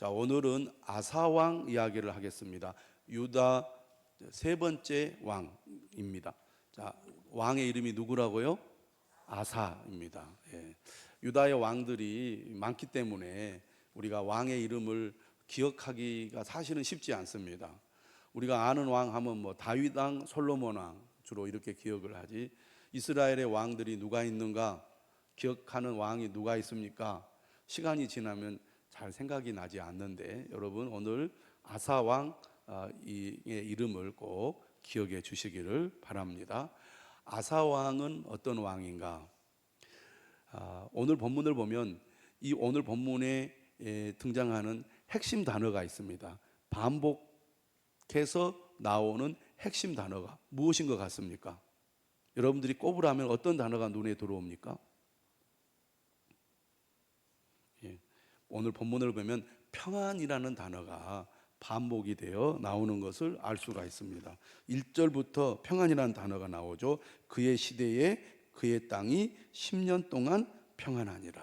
자, 오늘은 아사왕 이야기를 하겠습니다. 유다 세 번째 왕입니다. 자, 왕의 이름이 누구라고요? 아사입니다. 예. 유다의 왕들이 많기 때문에 우리가 왕의 이름을 기억하기가 사실은 쉽지 않습니다. 우리가 아는 왕 하면 뭐 다윗 왕, 솔로몬 왕 주로 이렇게 기억을 하지. 이스라엘의 왕들이 누가 있는가? 기억하는 왕이 누가 있습니까? 시간이 지나면 잘 생각이 나지 않는데, 여러분 오늘 아사 왕의 이름을 꼭 기억해 주시기를 바랍니다. 아사 왕은 어떤 왕인가? 오늘 본문을 보면 이 오늘 본문에 등장하는 핵심 단어가 있습니다. 반복해서 나오는 핵심 단어가 무엇인 것 같습니까? 여러분들이 꼽으라면 어떤 단어가 눈에 들어옵니까? 예. 오늘 본문을 보면 평안이라는 단어가 반복이 되어 나오는 것을 알 수가 있습니다. 1절부터 평안이라는 단어가 나오죠. 그의 시대에 그의 땅이 10년 동안 평안하니라.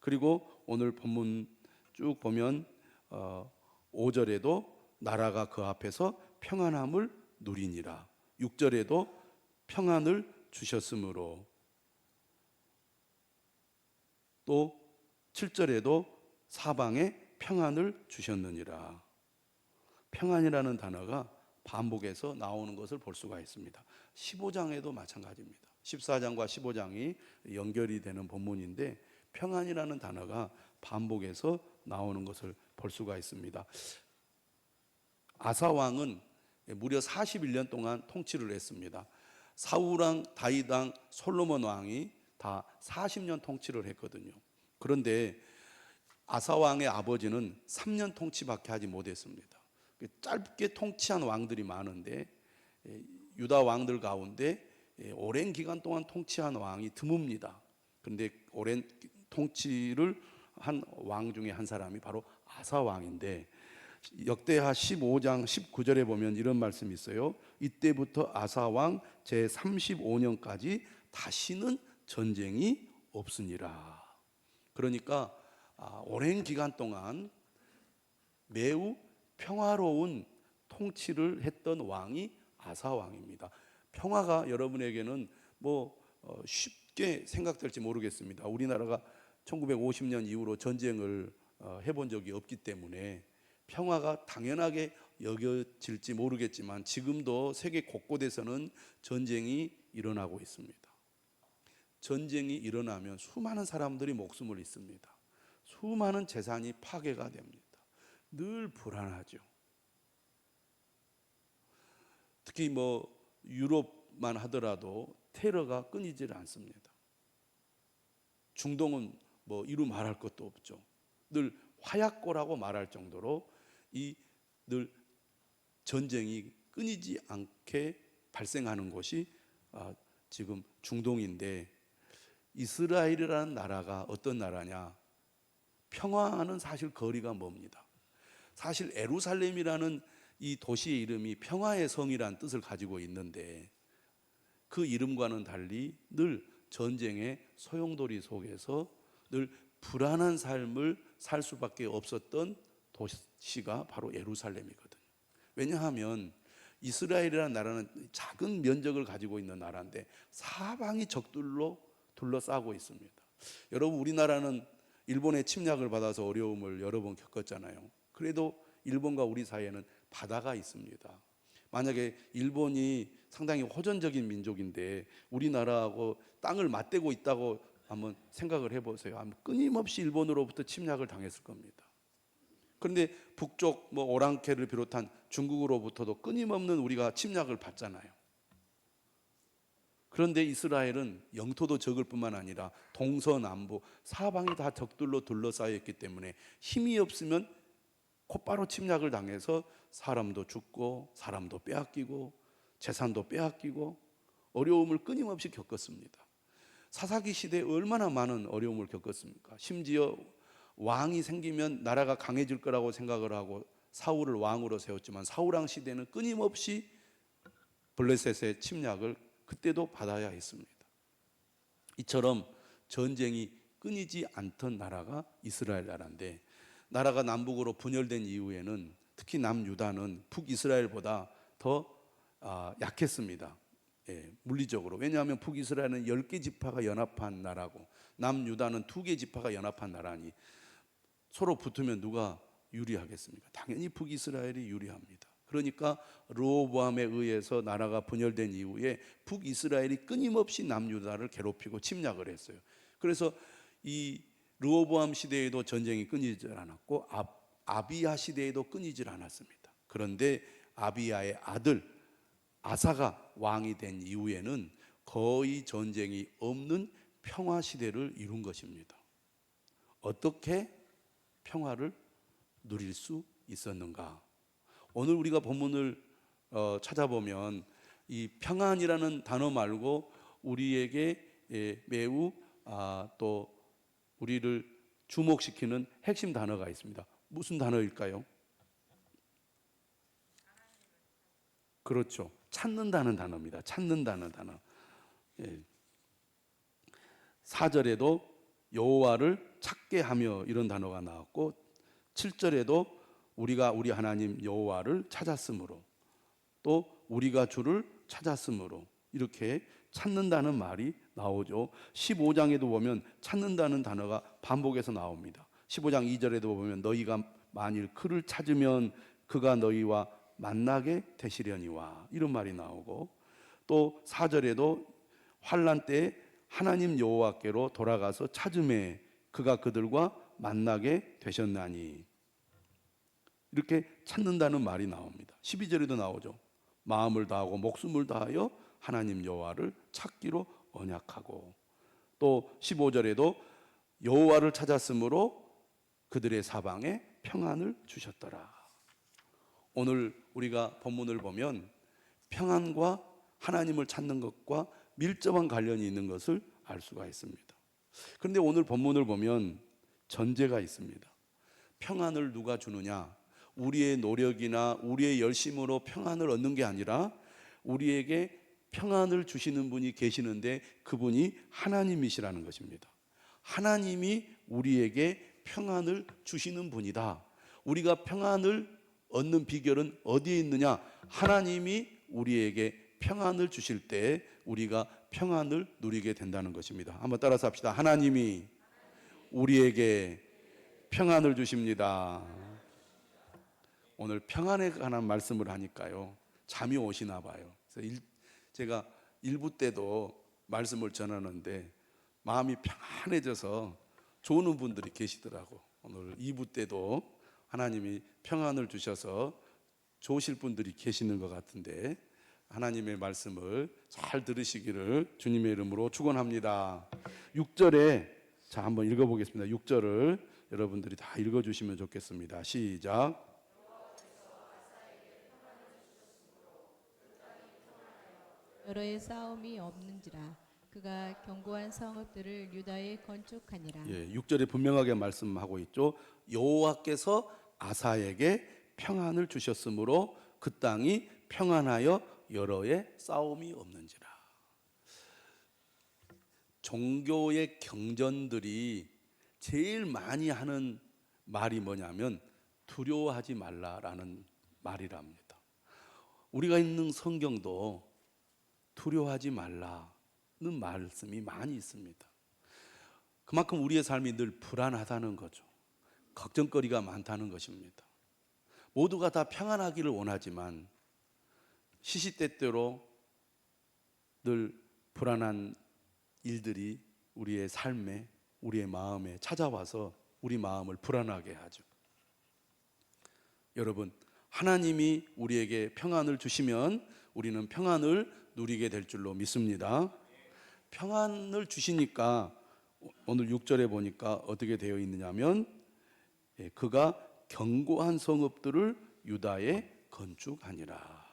그리고 오늘 본문 쭉 보면 5절에도 나라가 그 앞에서 평안함을 누리니라. 6절에도 평안을 주셨으므로, 또 7절에도 사방에 평안을 주셨느니라. 평안이라는 단어가 반복해서 나오는 것을 볼 수가 있습니다. 15장에도 마찬가지입니다. 14장과 15장이 연결이 되는 본문인데 평안이라는 단어가 반복해서 나오는 것을 볼 수가 있습니다. 아사 왕은 무려 41년 동안 통치를 했습니다. 사울왕, 다윗왕, 솔로몬 왕이 다 40년 통치를 했거든요. 그런데 아사 왕의 아버지는 3년 통치밖에 하지 못했습니다. 짧게 통치한 왕들이 많은데 유다 왕들 가운데 오랜 기간 동안 통치한 왕이 드뭅니다. 그런데 오랜 통치를 한 왕 중에 한 사람이 바로 아사 왕인데, 역대하 15장 19절에 보면 이런 말씀이 있어요. 이때부터 아사 왕 제 35년까지 다시는 전쟁이 없으니라. 그러니까 오랜 기간 동안 매우 평화로운 통치를 했던 왕이 아사 왕입니다. 평화가 여러분에게는 쉽게 생각될지 모르겠습니다. 우리나라가 1950년 이후로 전쟁을 해본 적이 없기 때문에 평화가 당연하게 여겨질지 모르겠지만 지금도 세계 곳곳에서는 전쟁이 일어나고 있습니다. 전쟁이 일어나면 수많은 사람들이 목숨을 잃습니다. 수많은 재산이 파괴가 됩니다. 늘 불안하죠. 특히 유럽만 하더라도 테러가 끊이질 않습니다. 중동은 이루 말할 것도 없죠. 늘 화약고라고 말할 정도로 늘 전쟁이 끊이지 않게 발생하는 곳이 지금 중동인데, 이스라엘이라는 나라가 어떤 나라냐? 평화는 사실 거리가 멉니다. 사실 예루살렘이라는 이 도시의 이름이 평화의 성이라는 뜻을 가지고 있는데, 그 이름과는 달리 늘 전쟁의 소용돌이 속에서 늘 불안한 삶을 살 수밖에 없었던 도시가 바로 예루살렘이거든요. 왜냐하면 이스라엘이라는 나라는 작은 면적을 가지고 있는 나라인데 사방이 적들로 둘러싸고 있습니다. 여러분, 우리나라는 일본의 침략을 받아서 어려움을 여러 번 겪었잖아요. 그래도 일본과 우리 사이에는 바다가 있습니다. 만약에 일본이 상당히 호전적인 민족인데 우리나라하고 땅을 맞대고 있다고 한번 생각을 해보세요. 끊임없이 일본으로부터 침략을 당했을 겁니다. 그런데 북쪽 오랑캐를 비롯한 중국으로부터도 끊임없는 우리가 침략을 받잖아요. 그런데 이스라엘은 영토도 적을 뿐만 아니라 동서남부 사방이 다 적들로 둘러싸여 있기 때문에 힘이 없으면 곧바로 침략을 당해서 사람도 죽고 사람도 빼앗기고 재산도 빼앗기고 어려움을 끊임없이 겪었습니다. 사사기 시대에 얼마나 많은 어려움을 겪었습니까? 심지어 왕이 생기면 나라가 강해질 거라고 생각을 하고 사울을 왕으로 세웠지만 사울왕 시대는 끊임없이 블레셋의 침략을 그때도 받아야 했습니다. 이처럼 전쟁이 끊이지 않던 나라가 이스라엘 나라인데, 나라가 남북으로 분열된 이후에는 특히 남유다는 북이스라엘보다 더 약했습니다. 예, 물리적으로. 왜냐하면 북이스라엘은 10개 지파가 연합한 나라고 남유다는 2개 지파가 연합한 나라니 서로 붙으면 누가 유리하겠습니까? 당연히 북이스라엘이 유리합니다. 그러니까 르호보암에 의해서 나라가 분열된 이후에 북이스라엘이 끊임없이 남유다를 괴롭히고 침략을 했어요. 그래서 이 르호보암 시대에도 전쟁이 끊이질 않았고 아비야 시대에도 끊이질 않았습니다. 그런데 아비야의 아들 아사가 왕이 된 이후에는 거의 전쟁이 없는 평화 시대를 이룬 것입니다. 어떻게 평화를 누릴 수 있었는가? 오늘 우리가 본문을 찾아보면 이 평안이라는 단어 말고 우리에게 매우 또 우리를 주목시키는 핵심 단어가 있습니다. 무슨 단어일까요? 그렇죠. 찾는다는 단어입니다. 찾는다는 단어. 4절에도 여호와를 찾게 하며 이런 단어가 나왔고 7절에도 우리가 우리 하나님 여호와를 찾았으므로 또 우리가 주를 찾았으므로 이렇게 찾는다는 말이 나오죠. 15장에도 보면 찾는다는 단어가 반복해서 나옵니다. 15장 2절에도 보면 너희가 만일 그를 찾으면 그가 너희와 만나게 되시려니와 이런 말이 나오고 또 4절에도 환난 때에 하나님 여호와께로 돌아가서 찾음에 그가 그들과 만나게 되셨나니 이렇게 찾는다는 말이 나옵니다. 12절에도 나오죠. 마음을 다하고 목숨을 다하여 하나님 여호와를 찾기로 언약하고 또 15절에도 여호와를 찾았으므로 그들의 사방에 평안을 주셨더라. 오늘 우리가 본문을 보면 평안과 하나님을 찾는 것과 밀접한 관련이 있는 것을 알 수가 있습니다. 그런데 오늘 본문을 보면 전제가 있습니다. 평안을 누가 주느냐? 우리의 노력이나 우리의 열심으로 평안을 얻는 게 아니라 우리에게 평안을 주시는 분이 계시는데 그분이 하나님이시라는 것입니다. 하나님이 우리에게 평안을 주시는 분이다. 우리가 평안을 얻는 비결은 어디에 있느냐? 하나님이 우리에게 평안을 주실 때 우리가 평안을 누리게 된다는 것입니다. 한번 따라서 합시다. 하나님이 우리에게 평안을 주십니다. 오늘 평안에 관한 말씀을 하니까요 잠이 오시나 봐요. 그래서 제가 1부 때도 말씀을 전하는데 마음이 평안해져서 좋은 분들이 계시더라고. 오늘 2부 때도 하나님이 평안을 주셔서 좋으실 분들이 계시는 것 같은데 하나님의 말씀을 잘 들으시기를 주님의 이름으로 축원합니다. 6절에 자 한번 읽어보겠습니다. 6절을 여러분들이 다 읽어주시면 좋겠습니다. 시작. 여러의 싸움이 없는지라 그가 견고한 성읍들을 유다에 건축하니라. 6절에 분명하게 말씀하고 있죠. 여호와께서 아사에게 평안을 주셨으므로 그 땅이 평안하여 여러의 싸움이 없는지라. 종교의 경전들이 제일 많이 하는 말이 뭐냐면 두려워하지 말라라는 말이랍니다. 우리가 읽는 성경도 두려워하지 말라는 말씀이 많이 있습니다. 그만큼 우리의 삶이 늘 불안하다는 거죠. 걱정거리가 많다는 것입니다. 모두가 다 평안하기를 원하지만 시시때때로 늘 불안한 일들이 우리의 삶에 우리의 마음에 찾아와서 우리 마음을 불안하게 하죠. 여러분, 하나님이 우리에게 평안을 주시면 우리는 평안을 누리게 될 줄로 믿습니다. 평안을 주시니까 오늘 6절에 보니까 어떻게 되어 있느냐면 그가 견고한 성읍들을 유다에 건축하니라.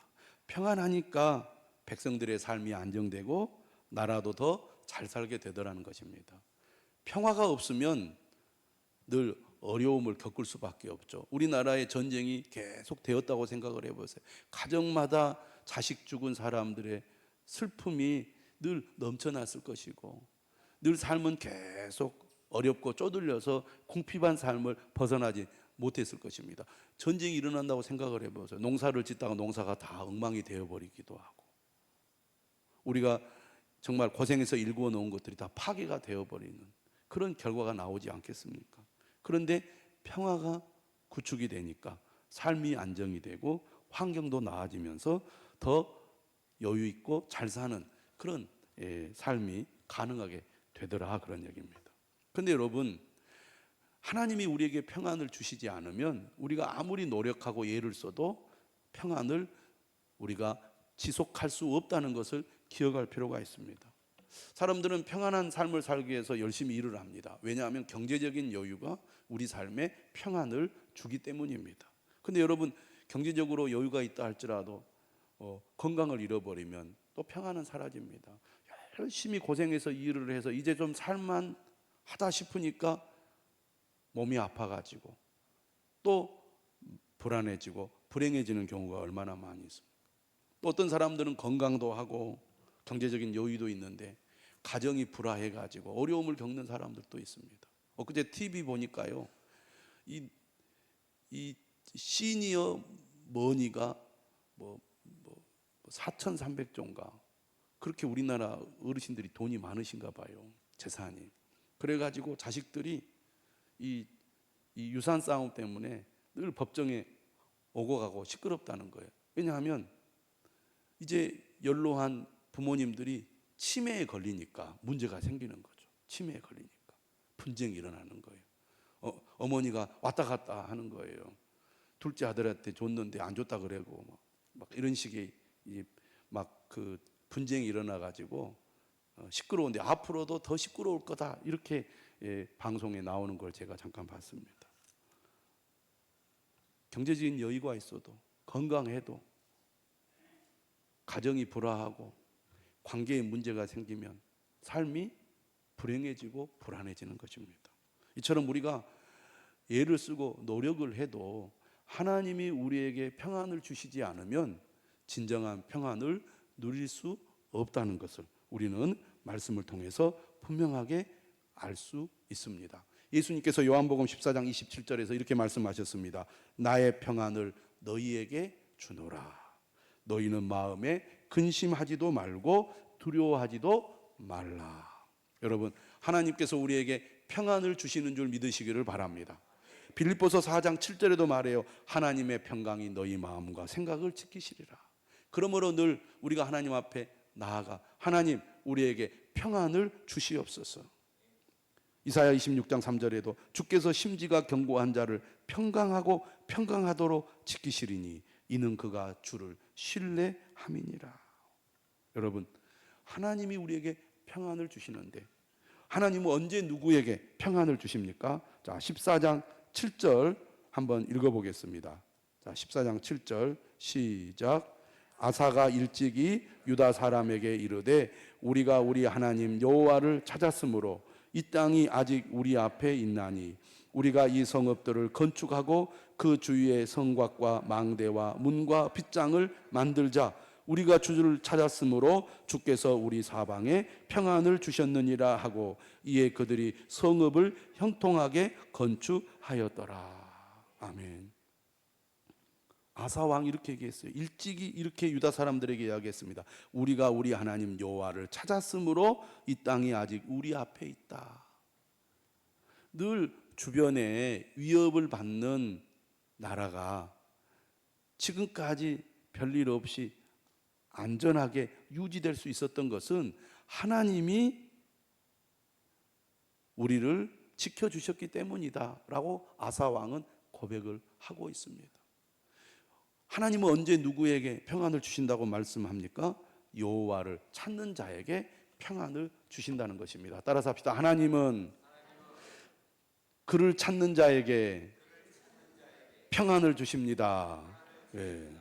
평안하니까 백성들의 삶이 안정되고 나라도 더 잘 살게 되더라는 것입니다. 평화가 없으면 늘 어려움을 겪을 수밖에 없죠. 우리나라의 전쟁이 계속 되었다고 생각을 해보세요. 가정마다 자식 죽은 사람들의 슬픔이 늘 넘쳐났을 것이고 늘 삶은 계속 어렵고 쪼들려서 궁핍한 삶을 벗어나지 못했을 것입니다. 전쟁이 일어난다고 생각을 해보세요. 농사를 짓다가 농사가 다 엉망이 되어버리기도 하고, 우리가 정말 고생해서 일구어 놓은 것들이 다 파괴가 되어버리는 그런 결과가 나오지 않겠습니까? 그런데 평화가 구축이 되니까 삶이 안정이 되고 환경도 나아지면서 더 여유 있고 잘 사는 그런 삶이 가능하게 되더라, 그런 얘기입니다. 그런데 여러분, 하나님이 우리에게 평안을 주시지 않으면 우리가 아무리 노력하고 애를 써도 평안을 우리가 지속할 수 없다는 것을 기억할 필요가 있습니다. 사람들은 평안한 삶을 살기 위해서 열심히 일을 합니다. 왜냐하면 경제적인 여유가 우리 삶에 평안을 주기 때문입니다. 근데 여러분, 경제적으로 여유가 있다 할지라도 건강을 잃어버리면 또 평안은 사라집니다. 열심히 고생해서 일을 해서 이제 좀 살만 하다 싶으니까 몸이 아파가지고 또 불안해지고 불행해지는 경우가 얼마나 많이 있습니까? 또 어떤 사람들은 건강도 하고 경제적인 여유도 있는데 가정이 불화해가지고 어려움을 겪는 사람들도 있습니다. 엊그제 TV 보니까요, 이 시니어 머니가 4,300조인가 그렇게 우리나라 어르신들이 돈이 많으신가 봐요, 재산이. 그래가지고 자식들이 이 유산 싸움 때문에 늘 법정에 오고 가고 시끄럽다는 거예요. 왜냐하면 이제 연로한 부모님들이 치매에 걸리니까 문제가 생기는 거죠. 치매에 걸리니까 분쟁이 일어나는 거예요. 어머니가 왔다 갔다 하는 거예요. 둘째 아들한테 줬는데 안 줬다 그러고 막 이런 식의 막 그 분쟁이 일어나 가지고 시끄러운데 앞으로도 더 시끄러울 거다, 이렇게 방송에 나오는 걸 제가 잠깐 봤습니다. 경제적인 여유가 있어도, 건강해도 가정이 불화하고 관계에 문제가 생기면 삶이 불행해지고 불안해지는 것입니다. 이처럼 우리가 애를 쓰고 노력을 해도 하나님이 우리에게 평안을 주시지 않으면 진정한 평안을 누릴 수 없다는 것을 우리는 말씀을 통해서 분명하게 알 수 있습니다. 예수님께서 요한복음 14장 27절에서 이렇게 말씀하셨습니다. 나의 평안을 너희에게 주노라. 너희는 마음에 근심하지도 말고 두려워하지도 말라. 여러분, 하나님께서 우리에게 평안을 주시는 줄 믿으시기를 바랍니다. 빌립보서 4장 7절에도 말해요. 하나님의 평강이 너희 마음과 생각을 지키시리라. 그러므로 늘 우리가 하나님 앞에 나아가 하나님, 우리에게 평안을 주시옵소서. 이사야 26장 3절에도 주께서 심지가 견고한 자를 평강하고 평강하도록 지키시리니 이는 그가 주를 신뢰함이니라. 여러분, 하나님이 우리에게 평안을 주시는데 하나님은 언제 누구에게 평안을 주십니까? 자, 14장 7절 한번 읽어보겠습니다. 자, 14장 7절 시작. 아사가 일찍이 유다 사람에게 이르되 우리가 우리 하나님 여호와를 찾았으므로 이 땅이 아직 우리 앞에 있나니 우리가 이 성읍들을 건축하고 그 주위에 성곽과 망대와 문과 빗장을 만들자. 우리가 주를 찾았으므로 주께서 우리 사방에 평안을 주셨느니라 하고 이에 그들이 성읍을 형통하게 건축하였더라. 아멘. 아사 왕이 이렇게 얘기했어요. 일찍이 이렇게 유다 사람들에게 이야기했습니다. 우리가 우리 하나님 여호와를 찾았으므로 이 땅이 아직 우리 앞에 있다. 늘 주변에 위협을 받는 나라가 지금까지 별일 없이 안전하게 유지될 수 있었던 것은 하나님이 우리를 지켜주셨기 때문이다라고 아사 왕은 고백을 하고 있습니다. 하나님은 언제 누구에게 평안을 주신다고 말씀합니까? 여호와를 찾는 자에게 평안을 주신다는 것입니다. 따라서 합시다. 하나님은 그를 찾는 자에게 평안을 주십니다. 네.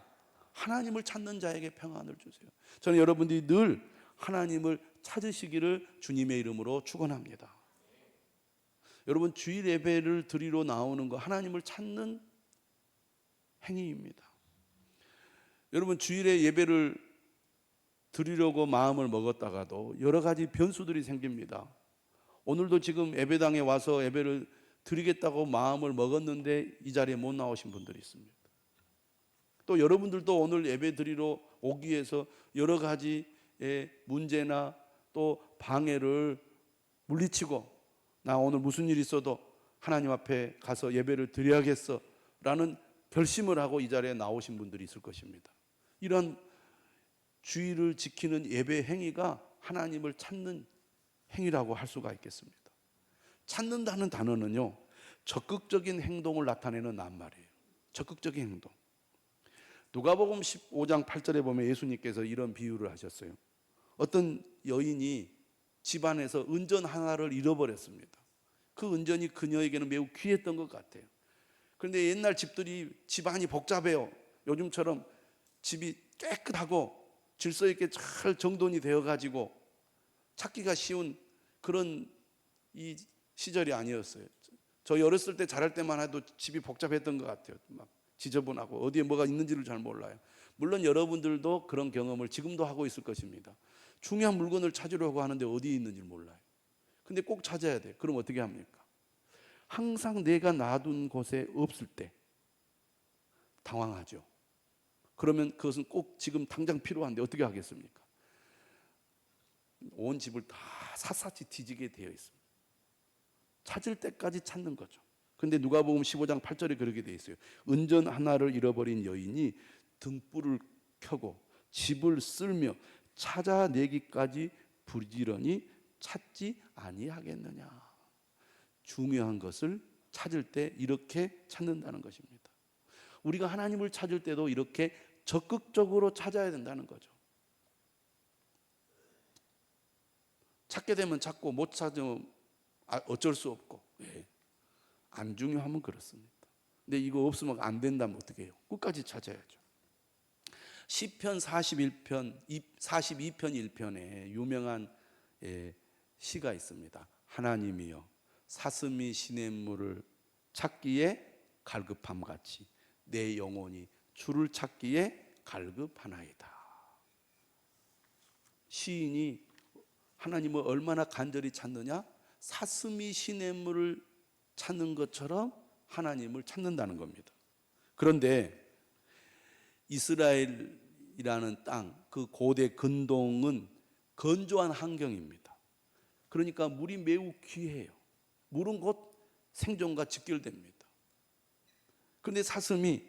하나님을 찾는 자에게 평안을 주세요. 저는 여러분들이 늘 하나님을 찾으시기를 주님의 이름으로 축원합니다. 여러분, 주일 예배를 드리러 나오는 거 하나님을 찾는 행위입니다. 여러분, 주일에 예배를 드리려고 마음을 먹었다가도 여러 가지 변수들이 생깁니다. 오늘도 지금 예배당에 와서 예배를 드리겠다고 마음을 먹었는데 이 자리에 못 나오신 분들이 있습니다. 또 여러분들도 오늘 예배 드리러 오기 위해서 여러 가지의 문제나 또 방해를 물리치고 나 오늘 무슨 일이 있어도 하나님 앞에 가서 예배를 드려야겠어 라는 결심을 하고 이 자리에 나오신 분들이 있을 것입니다. 이런 주의를 지키는 예배 행위가 하나님을 찾는 행위라고 할 수가 있겠습니다. 찾는다는 단어는요, 적극적인 행동을 나타내는 낱말이에요. 적극적인 행동. 누가복음 15장 8절에 보면 예수님께서 이런 비유를 하셨어요. 어떤 여인이 집안에서 은전 하나를 잃어버렸습니다. 그 은전이 그녀에게는 매우 귀했던 것 같아요. 그런데 옛날 집들이 집안이 복잡해요. 요즘처럼 집이 깨끗하고 질서 있게 잘 정돈이 되어가지고 찾기가 쉬운 그런 이 시절이 아니었어요. 저희 어렸을 때 자랄 때만 해도 집이 복잡했던 것 같아요. 막 지저분하고 어디에 뭐가 있는지를 잘 몰라요. 물론 여러분들도 그런 경험을 지금도 하고 있을 것입니다. 중요한 물건을 찾으려고 하는데 어디에 있는지 몰라요. 근데 꼭 찾아야 돼. 그럼 어떻게 합니까? 항상 내가 놔둔 곳에 없을 때 당황하죠. 그러면 그것은 꼭 지금 당장 필요한데 어떻게 하겠습니까? 온 집을 다 샅샅이 뒤지게 되어 있습니다. 찾을 때까지 찾는 거죠. 근데 누가복음 15장 8절에 그렇게 되어 있어요. 은전 하나를 잃어버린 여인이 등불을 켜고 집을 쓸며 찾아내기까지 부지런히 찾지 아니하겠느냐. 중요한 것을 찾을 때 이렇게 찾는다는 것입니다. 우리가 하나님을 찾을 때도 이렇게 적극적으로 찾아야 된다는 거죠. 찾게 되면 찾고 못 찾으면 어쩔 수 없고, 안 중요하면 그렇습니다. 근데 이거 없으면 안 된다면 어떻게 해요? 끝까지 찾아야죠. 시편 42편 1편에 유명한 시가 있습니다. 하나님이여 사슴이 시냇물을 찾기에 갈급함같이 내 영혼이 주를 찾기에 갈급하나이다. 시인이 하나님을 얼마나 간절히 찾느냐? 사슴이 시냇물을 찾는 것처럼 하나님을 찾는다는 겁니다. 그런데 이스라엘이라는 땅, 그 고대 근동은 건조한 환경입니다. 그러니까 물이 매우 귀해요. 물은 곧 생존과 직결됩니다. 그런데 사슴이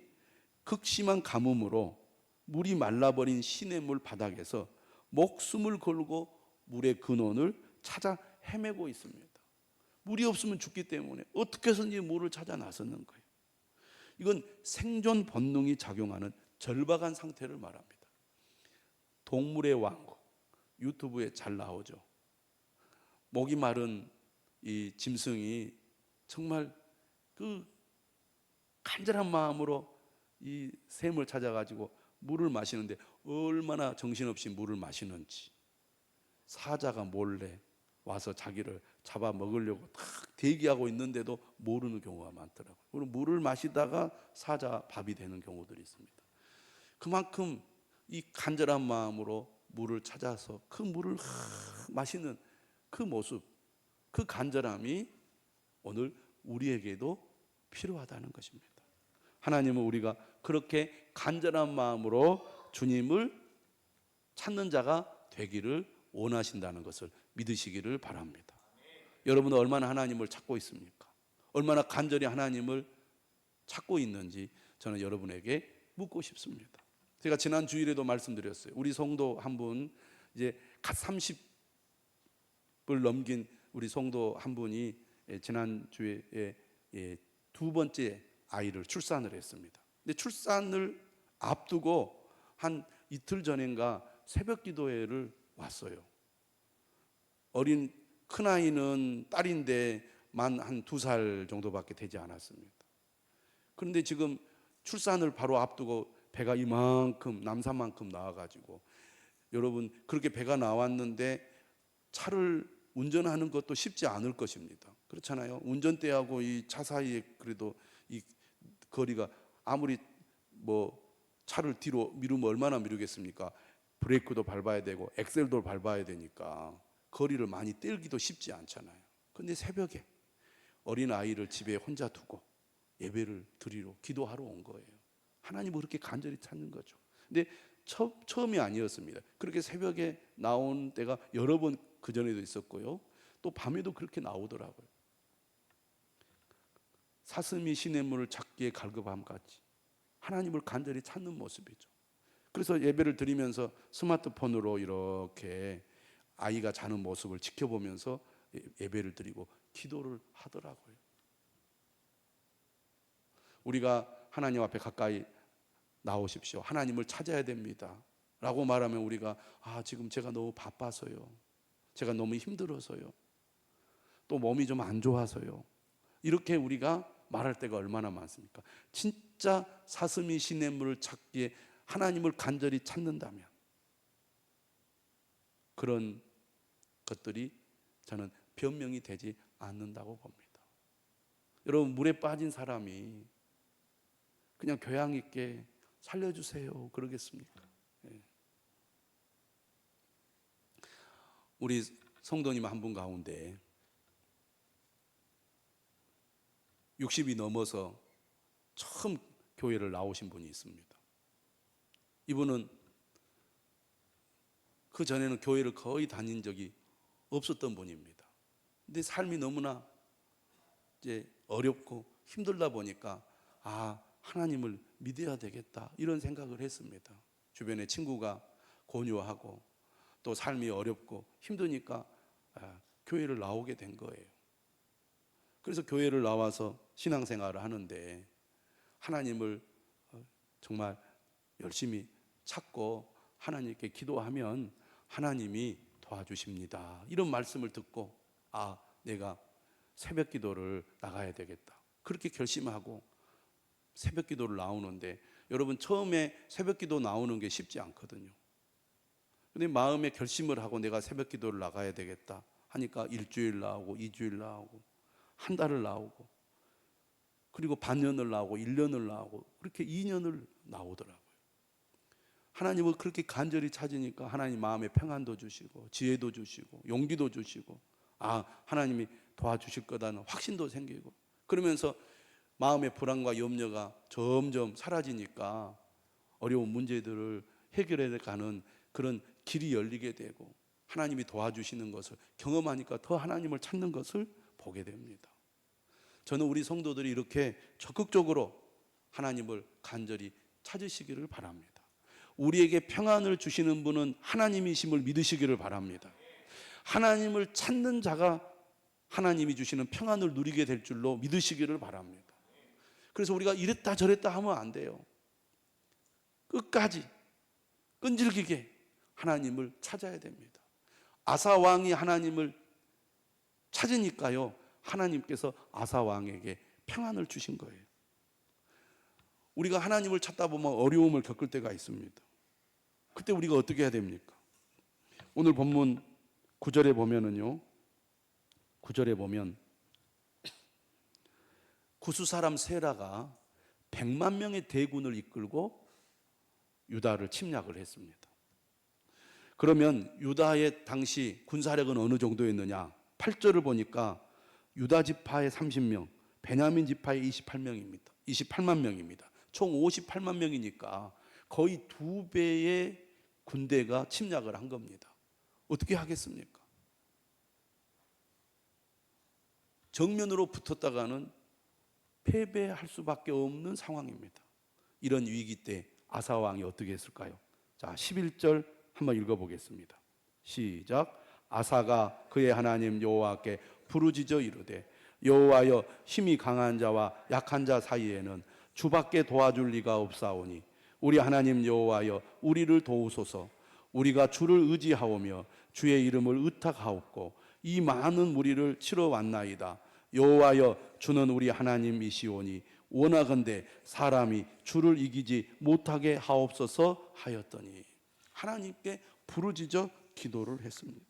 극심한 가뭄으로 물이 말라버린 시냇물 바닥에서 목숨을 걸고 물의 근원을 찾아 헤매고 있습니다. 물이 없으면 죽기 때문에 어떻게 해서든지 물을 찾아 나섰는 거예요. 이건 생존 본능이 작용하는 절박한 상태를 말합니다. 동물의 왕국, 유튜브에 잘 나오죠. 목이 마른 이 짐승이 정말 그 간절한 마음으로 이 샘을 찾아가지고 물을 마시는데 얼마나 정신없이 물을 마시는지 사자가 몰래 와서 자기를 잡아 먹으려고 딱 대기하고 있는데도 모르는 경우가 많더라고요. 그리고 물을 마시다가 사자 밥이 되는 경우들이 있습니다. 그만큼 이 간절한 마음으로 물을 찾아서 그 물을 마시는 그 모습, 그 간절함이 오늘 우리에게도 필요하다는 것입니다. 하나님은 우리가 그렇게 간절한 마음으로 주님을 찾는 자가 되기를 원하신다는 것을 믿으시기를 바랍니다. 여러분은 얼마나 하나님을 찾고 있습니까? 얼마나 간절히 하나님을 찾고 있는지 저는 여러분에게 묻고 싶습니다. 제가 지난 주일에도 말씀드렸어요. 우리 성도 한 분, 이제 갓 30을 넘긴 우리 성도 한 분이 지난 주에 두 번째 아이를 출산을 했습니다. 근데 출산을 앞두고 한 이틀 전인가 새벽 기도회를 왔어요. 어린 큰아이는 딸인데 만 한 2살 정도밖에 되지 않았습니다. 그런데 지금 출산을 바로 앞두고 배가 이만큼 남산만큼 나와가지고 여러분 그렇게 배가 나왔는데 차를 운전하는 것도 쉽지 않을 것입니다. 그렇잖아요. 운전대하고 이 차 사이에 그래도 이 거리가 아무리 뭐 차를 뒤로 미루면 얼마나 미루겠습니까? 브레이크도 밟아야 되고 엑셀도 밟아야 되니까 거리를 많이 떼기도 쉽지 않잖아요. 그런데 새벽에 어린 아이를 집에 혼자 두고 예배를 드리러 기도하러 온 거예요. 하나님을 그렇게 간절히 찾는 거죠. 근데 처음이 아니었습니다. 그렇게 새벽에 나온 때가 여러 번 그전에도 있었고요. 또 밤에도 그렇게 나오더라고요. 사슴이 시냇물을 찾기에 갈급함같이 하나님을 간절히 찾는 모습이죠. 그래서 예배를 드리면서 스마트폰으로 이렇게 아이가 자는 모습을 지켜보면서 예배를 드리고 기도를 하더라고요. 우리가 하나님 앞에 가까이 나오십시오. 하나님을 찾아야 됩니다. 라고 말하면 우리가 지금 제가 너무 바빠서요. 제가 너무 힘들어서요. 또 몸이 좀 안 좋아서요. 이렇게 우리가 말할 때가 얼마나 많습니까? 진짜 사슴이 시냇물을 찾기에 하나님을 간절히 찾는다면 그런 것들이 저는 변명이 되지 않는다고 봅니다. 여러분, 물에 빠진 사람이 그냥 교양 있게 살려주세요 그러겠습니까? 우리 성도님 한 분 가운데 60이 넘어서 처음 교회를 나오신 분이 있습니다. 이분은 그 전에는 교회를 거의 다닌 적이 없었던 분입니다. 근데 삶이 너무나 이제 어렵고 힘들다 보니까 하나님을 믿어야 되겠다 이런 생각을 했습니다. 주변에 친구가 권유하고 또 삶이 어렵고 힘드니까 교회를 나오게 된 거예요. 그래서 교회를 나와서 신앙생활을 하는데 하나님을 정말 열심히 찾고 하나님께 기도하면 하나님이 도와주십니다. 이런 말씀을 듣고 내가 새벽 기도를 나가야 되겠다. 그렇게 결심하고 새벽 기도를 나오는데 여러분, 처음에 새벽 기도 나오는 게 쉽지 않거든요. 근데 마음에 결심을 하고 내가 새벽 기도를 나가야 되겠다 하니까 일주일 나오고 2주일 나오고 한 달을 나오고 그리고 반년을 나오고 1년을 나오고 그렇게 2년을 나오더라고요. 하나님을 그렇게 간절히 찾으니까 하나님 마음에 평안도 주시고 지혜도 주시고 용기도 주시고 하나님이 도와주실 거다는 확신도 생기고 그러면서 마음의 불안과 염려가 점점 사라지니까 어려운 문제들을 해결해 가는 그런 길이 열리게 되고 하나님이 도와주시는 것을 경험하니까 더 하나님을 찾는 것을 보게 됩니다. 저는 우리 성도들이 이렇게 적극적으로 하나님을 간절히 찾으시기를 바랍니다. 우리에게 평안을 주시는 분은 하나님이심을 믿으시기를 바랍니다. 하나님을 찾는 자가 하나님이 주시는 평안을 누리게 될 줄로 믿으시기를 바랍니다. 그래서 우리가 이랬다 저랬다 하면 안 돼요. 끝까지 끈질기게 하나님을 찾아야 됩니다. 아사 왕이 하나님을 찾으니까요, 하나님께서 아사 왕에게 평안을 주신 거예요. 우리가 하나님을 찾다 보면 어려움을 겪을 때가 있습니다. 그때 우리가 어떻게 해야 됩니까? 오늘 본문 9절에 보면은요, 9절에 보면 구스 사람 세라가 100만 명의 대군을 이끌고 유다를 침략을 했습니다. 그러면 유다의 당시 군사력은 어느 정도였느냐? 8절을 보니까 유다 지파의 30명, 베냐민 지파의 28만 명입니다. 총 58만 명이니까 거의 2배의 군대가 침략을 한 겁니다. 어떻게 하겠습니까? 정면으로 붙었다가는 패배할 수밖에 없는 상황입니다. 이런 위기 때 아사 왕이 어떻게 했을까요? 자, 11절 한번 읽어보겠습니다. 시작. 아사가 그의 하나님 여호와께 부르짖어 이르되 여호와여, 힘이 강한 자와 약한 자 사이에는 주밖에 도와줄 리가 없사오니 우리 하나님 여호와여, 우리를 도우소서. 우리가 주를 의지하오며 주의 이름을 의탁하옵고 이 많은 무리를 치러 왔나이다. 여호와여, 주는 우리 하나님이시오니 원하건대 사람이 주를 이기지 못하게 하옵소서 하였더니 하나님께 부르짖어 기도를 했습니다.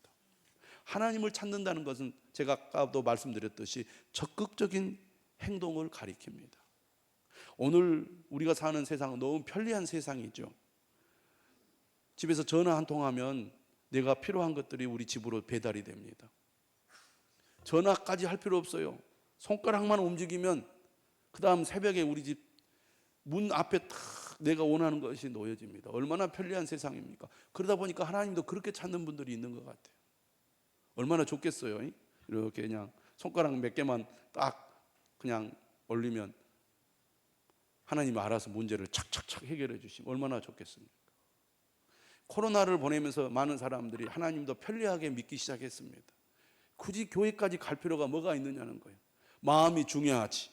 하나님을 찾는다는 것은 제가 아까도 말씀드렸듯이 적극적인 행동을 가리킵니다. 오늘 우리가 사는 세상은 너무 편리한 세상이죠. 집에서 전화 한 통하면 내가 필요한 것들이 우리 집으로 배달이 됩니다. 전화까지 할 필요 없어요. 손가락만 움직이면 그 다음 새벽에 우리 집 문 앞에 탁 내가 원하는 것이 놓여집니다. 얼마나 편리한 세상입니까? 그러다 보니까 하나님도 그렇게 찾는 분들이 있는 것 같아요. 얼마나 좋겠어요. 이렇게 그냥 손가락 몇 개만 딱 그냥 올리면 하나님이 알아서 문제를 착착착 해결해 주시면 얼마나 좋겠습니까? 코로나를 보내면서 많은 사람들이 하나님도 편리하게 믿기 시작했습니다. 굳이 교회까지 갈 필요가 뭐가 있느냐는 거예요. 마음이 중요하지.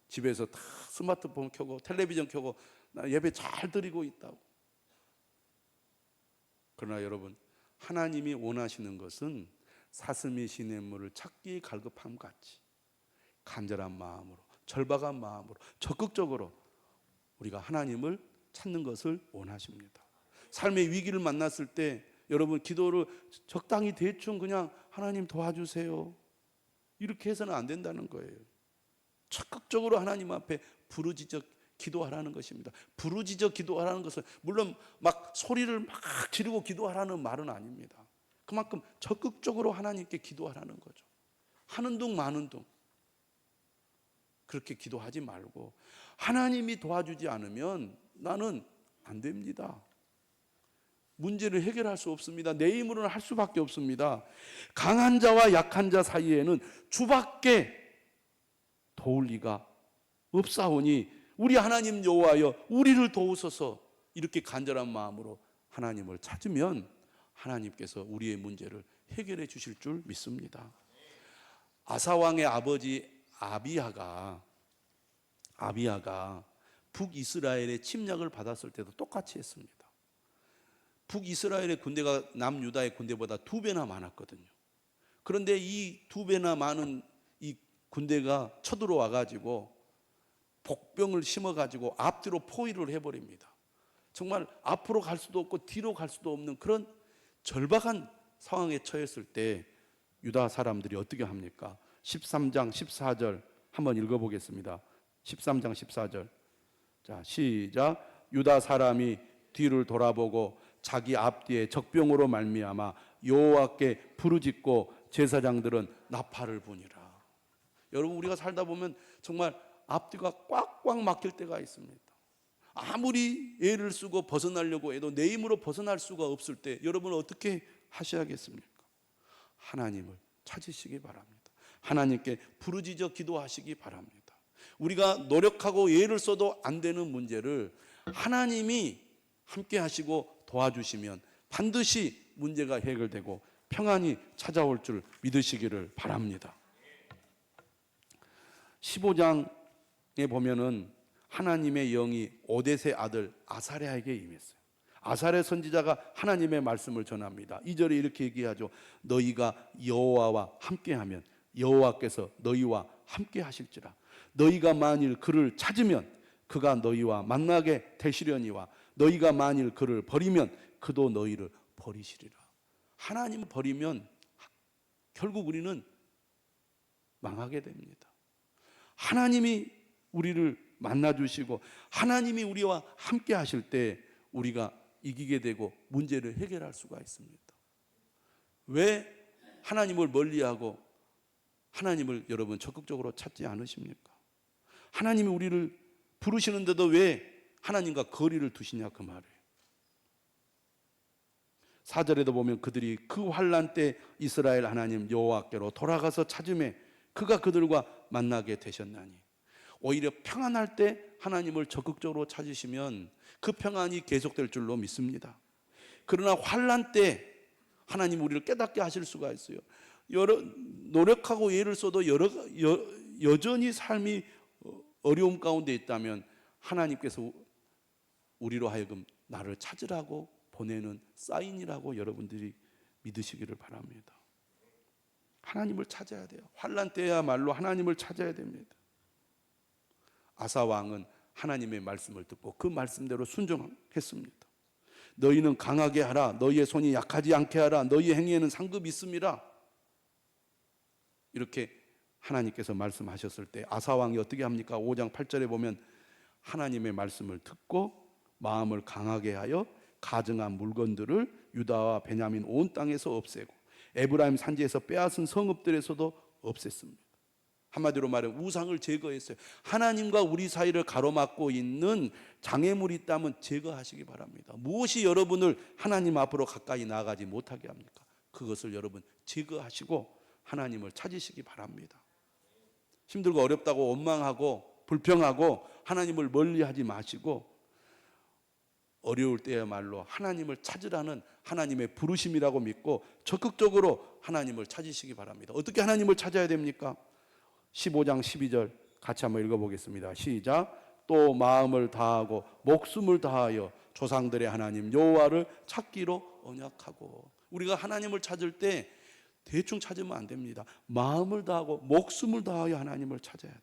집에서 다 스마트폰 켜고 텔레비전 켜고 나 예배 잘 드리고 있다고. 그러나 여러분, 하나님이 원하시는 것은 사슴이 시냇물을 찾기 갈급함 같이 간절한 마음으로, 절박한 마음으로, 적극적으로 우리가 하나님을 찾는 것을 원하십니다. 삶의 위기를 만났을 때 여러분, 기도를 적당히 대충 그냥 하나님 도와주세요 이렇게 해서는 안 된다는 거예요. 적극적으로 하나님 앞에 부르짖어 기도하라는 것입니다. 부르짖어 기도하라는 것은 물론 막 소리를 막 지르고 기도하라는 말은 아닙니다. 그만큼 적극적으로 하나님께 기도하라는 거죠. 하는 둥 마는 둥 그렇게 기도하지 말고, 하나님이 도와주지 않으면 나는 안 됩니다. 문제를 해결할 수 없습니다. 내 힘으로는 할 수밖에 없습니다. 강한 자와 약한 자 사이에는 주밖에 도울 리가 없사오니 우리 하나님 여호와여 우리를 도우소서. 이렇게 간절한 마음으로 하나님을 찾으면 하나님께서 우리의 문제를 해결해 주실 줄 믿습니다. 아사 왕의 아버지 아비야가 북이스라엘의 침략을 받았을 때도 똑같이 했습니다. 북이스라엘의 군대가 남유다의 군대보다 2배나 많았거든요. 그런데 이 2배나 많은 이 군대가 쳐들어와 가지고 복병을 심어 가지고 앞뒤로 포위를 해버립니다. 정말 앞으로 갈 수도 없고 뒤로 갈 수도 없는 그런 절박한 상황에 처했을 때 유다 사람들이 어떻게 합니까? 13장 14절 한번 읽어보겠습니다. 13장 14절. 자, 시작. 유다 사람이 뒤를 돌아보고 자기 앞뒤에 적병으로 말미암아 여호와께 부르짖고 제사장들은 나팔을 부니라. 여러분, 우리가 살다 보면 정말 앞뒤가 꽉꽉 막힐 때가 있습니다. 아무리 애를 쓰고 벗어나려고 해도 내 힘으로 벗어날 수가 없을 때 여러분 어떻게 하셔야겠습니까? 하나님을 찾으시기 바랍니다. 하나님께 부르짖어 기도하시기 바랍니다. 우리가 노력하고 애를 써도 안 되는 문제를 하나님이 함께 하시고 도와주시면 반드시 문제가 해결되고 평안이 찾아올 줄 믿으시기를 바랍니다. 15장에 보면은 하나님의 영이 오뎃의 아들 아사랴에게 임했어요. 아사랴 선지자가 하나님의 말씀을 전합니다. 2절에 이렇게 얘기하죠. 너희가 여호와와 함께하면 여호와께서 너희와 함께 하실지라. 너희가 만일 그를 찾으면 그가 너희와 만나게 되시려니와 너희가 만일 그를 버리면 그도 너희를 버리시리라. 하나님을 버리면 결국 우리는 망하게 됩니다. 하나님이 우리를 만나주시고 하나님이 우리와 함께 하실 때 우리가 이기게 되고 문제를 해결할 수가 있습니다. 왜 하나님을 멀리하고 하나님을 여러분 적극적으로 찾지 않으십니까? 하나님이 우리를 부르시는데도 왜 하나님과 거리를 두시냐 그 말이에요. 4절에도 보면 그들이 그 환난 때 이스라엘 하나님 여호와께로 돌아가서 찾음에 그가 그들과 만나게 되셨나니. 오히려 평안할 때 하나님을 적극적으로 찾으시면 그 평안이 계속될 줄로 믿습니다. 그러나 환난 때 하나님 우리를 깨닫게 하실 수가 있어요. 노력하고 애를 써도 여전히 삶이 어려움 가운데 있다면 하나님께서 우리로 하여금 나를 찾으라고 보내는 사인이라고 여러분들이 믿으시기를 바랍니다. 하나님을 찾아야 돼요. 환난 때야말로 하나님을 찾아야 됩니다. 아사 왕은 하나님의 말씀을 듣고 그 말씀대로 순종했습니다. 너희는 강하게 하라. 너희의 손이 약하지 않게 하라. 너희의 행위에는 상급이 있음이라. 이렇게 하나님께서 말씀하셨을 때 아사 왕이 어떻게 합니까? 5장 8절에 보면 하나님의 말씀을 듣고 마음을 강하게 하여 가증한 물건들을 유다와 베냐민 온 땅에서 없애고 에브라임 산지에서 빼앗은 성읍들에서도 없앴습니다. 한마디로 말해 우상을 제거했어요. 하나님과 우리 사이를 가로막고 있는 장애물이 있다면 제거하시기 바랍니다. 무엇이 여러분을 하나님 앞으로 가까이 나아가지 못하게 합니까? 그것을 여러분 제거하시고 하나님을 찾으시기 바랍니다. 힘들고 어렵다고 원망하고 불평하고 하나님을 멀리하지 마시고 어려울 때야말로 하나님을 찾으라는 하나님의 부르심이라고 믿고 적극적으로 하나님을 찾으시기 바랍니다. 어떻게 하나님을 찾아야 됩니까? 15장 12절 같이 한번 읽어보겠습니다. 시작. 또 마음을 다하고 목숨을 다하여 조상들의 하나님 여호와를 찾기로 언약하고. 우리가 하나님을 찾을 때 대충 찾으면 안 됩니다. 마음을 다하고 목숨을 다하여 하나님을 찾아야 돼요.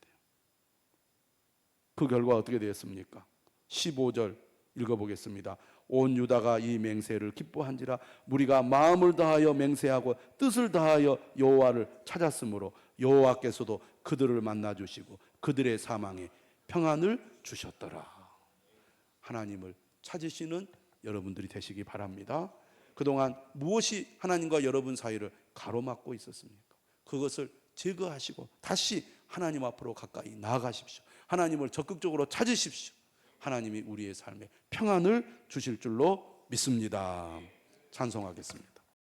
그 결과 어떻게 되었습니까? 15절 읽어보겠습니다. 온 유다가 이 맹세를 기뻐한지라 무리가 마음을 다하여 맹세하고 뜻을 다하여 여호와를 찾았으므로 여호와께서도 그들을 만나 주시고 그들의 사망에 평안을 주셨더라. 하나님을 찾으시는 여러분들이 되시기 바랍니다. 그동안 무엇이 하나님과 여러분 사이를 가로막고 있었습니까? 그것을 제거하시고 다시 하나님 앞으로 가까이 나아가십시오. 하나님을 적극적으로 찾으십시오. 하나님이 우리의 삶에 평안을 주실 줄로 믿습니다. 찬송하겠습니다.